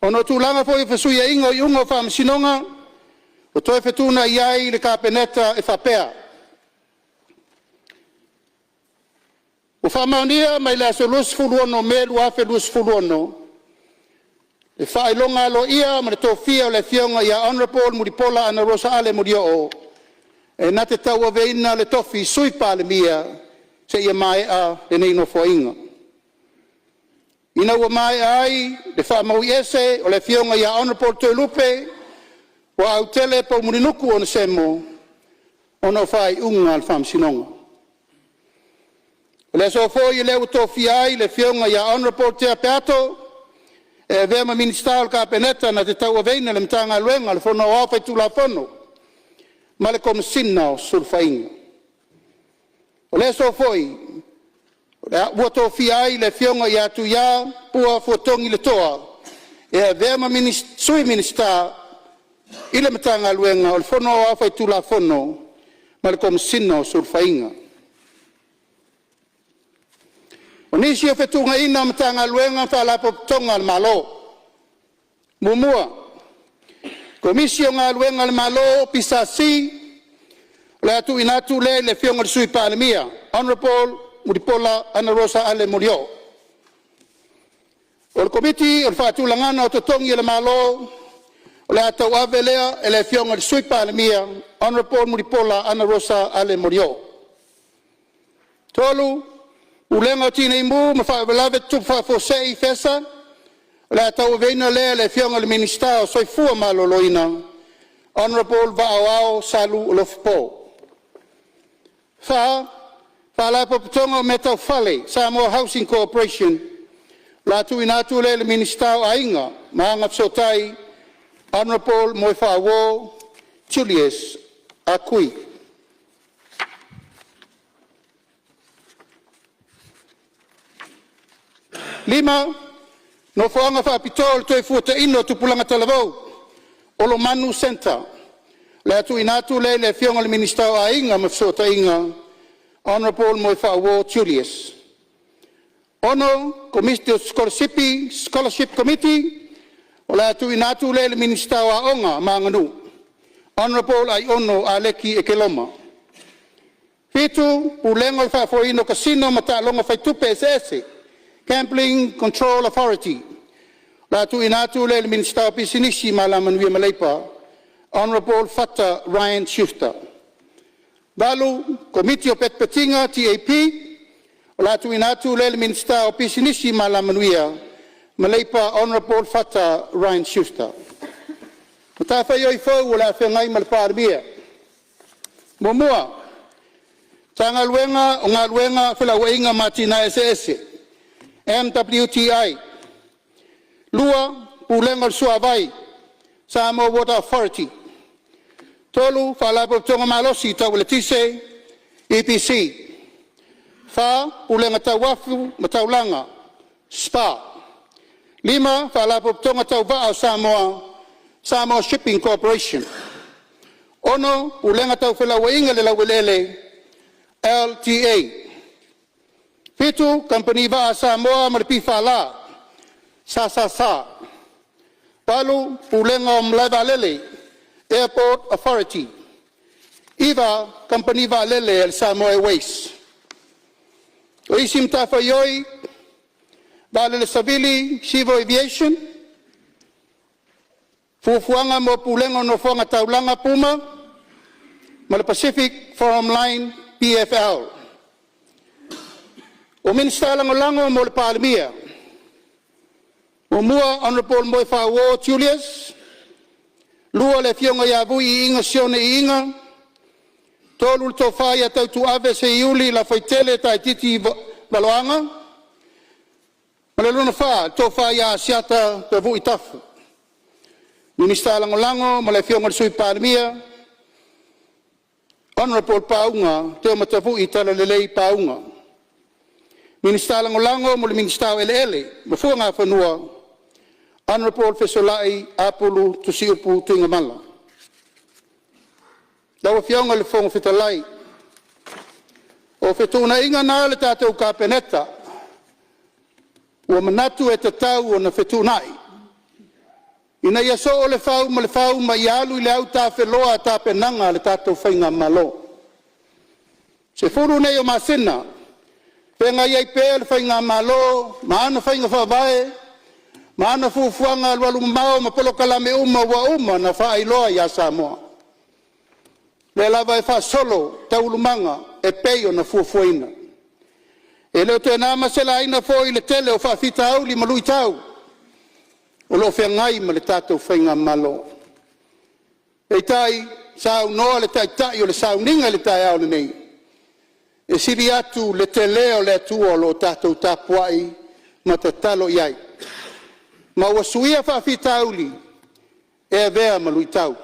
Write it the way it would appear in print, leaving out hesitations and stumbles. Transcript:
Ono tūlanga fo I whasuia ingo I ungo whamasinonga, o toi whetuna iai le kapeneta e whapea. O whamaunia mai le aso lus fuluono me luafe lus fuluono. Le whailonga lo ia ma le tōwhia o le fionga ia Honorable Muripola ana Rosa Ale Muri'o. E nā te tau aveina le tofi sui Palemene se ia mai a le nei no whainga. Ina ua mai ai le whamau ese o le fionga ia Honorable Tuelupe wa au tele pa murinuku o na semo o na whai unga al whamsinonga. Le so fo I le utofi ai le fionga ia Honorable Te Apeato e vema minister ka peneta na te tau aveina le mtanga luenga le fono o awhai tula fono ma le komisina o sulfainga. O le so foi ua tofi ai le fionga ia tu ia pua fuatongi le toa e vema sui minister I le mtanga luenga o le fono o awhai tula fono ma le komisina o sulfainga. O nisi o whetunga ina matanga luenga whalapo tonga le malo. Mumua. Komisi o ngā luenga le malo pisasi le atu inatu le fionga le sui Palemene. Honorable Muripola ana Rosa Ale Muri'o. O le komiti o le whaatulangana o totongi le malo o le atau ave lea e le fionga le sui Palemene. Honorable Muripola ana Rosa Ale Muri'o. Tolu. Ulenga tina imu ma whaawelawe tupa fosei fesa le atau veina le fionga le minister o soifua maloloina Honorable Faleo'o Salu Olofipo. Wha putonga o metau fale Samoa Housing Corporation la tu inatu le minister o ainga maanga psotai Honorable Moi Whawo Julius Akui. Lima, no whaanga whaapitol toi fuata ino tupulanga talavau, Olo Manu Center. Le atu inatu le fionga le minister o ainga mafsota inga, Honorable Moi Whawo Julius. Ono, Committee of Scholarship Committee, o le atu inatu le minister o aonga maanganu, Honorable Aiono Aleki Ekeloma. Fitu, pulengo whaafoino kasino matalonga whaitupe ese. Gambling Control Authority. Latu inatu le minister pisinisi malaman wi maleipa. Honorable Fata Ryan Shifter. Balu Committee of Petpatinga TAP. Latu inatu le minister pisinisi malaman wi maleipa Honorable Fata Ryan Shifter. Matafa yo ifo wala fengai malparmia. Momua. Tangalwenga ongalwenga Faleo'o matina SS. MWTI. Lua, Pulenga Suavai, Samoa Water Authority. Tolu, Falapo Tonga Malosi, Tauletise, EPC. Fa, Pulenga Tawafu, Mataulanga, SPA. Lima, Falapo Tonga Tauvao, Samoa Shipping Corporation. Ono, Pulenga Taufelawa Inga la Wilele, LTA. Pitu, company va Samoa Marpifala, Sa. Palu, Pulenga Mlavalele, Airport Authority. Iva, company va Lele, El Samoa Waste. Oisim Tafayoi, Valele Savili, Civil Aviation. Fufuanga mo Pulenga no Fuanga Taulanga Puma, Mal Pacific Forum Line, PFL. O minister lango mo le Palemene. O mua Honorable Moi Whawo Julius. Lua le fionga ia vui inga sione inga. Tolu to whaia tau tu ave se iuli la whaitele tai titi valoanga. Ma le luna wha to whaia siata pe vui tafu. Minister lango ma le fionga le sui Palemene. Honorable Paunga te mata vui tala lelei Paunga. Minister lango mo le minister ele mafuanga fanua Honorable Fesolai Apulu tusiupu tuingamala. Dawa fionga le fonga fitalai o fetuna inga na le tātou kapeneta ua manatu e tatau o na fetunai Ina ia so o le whau ma i alu i le au tā wheloa tā penanga le tātou whainga malo. Se furu nei o masina, penga iai pēr le whainga malo, ma ana whainga whawae, ma ana fufuanga lualu mau ma polo kalame uma na whaailoa ia Samoa. Le lava e wha solo taulumanga e peo na fufuaina. E leo te nama sela ina fo i le tele o wha fita au li malui tau. O lo whengai ma le tātou whainga malo. E tai, sao noa le tai o le sao ninga le tai au nei. E siri atu le te leo le atua o lo tātou tapuai ma te talo iai. Ma ua suia whawhita auli e vea malui tau.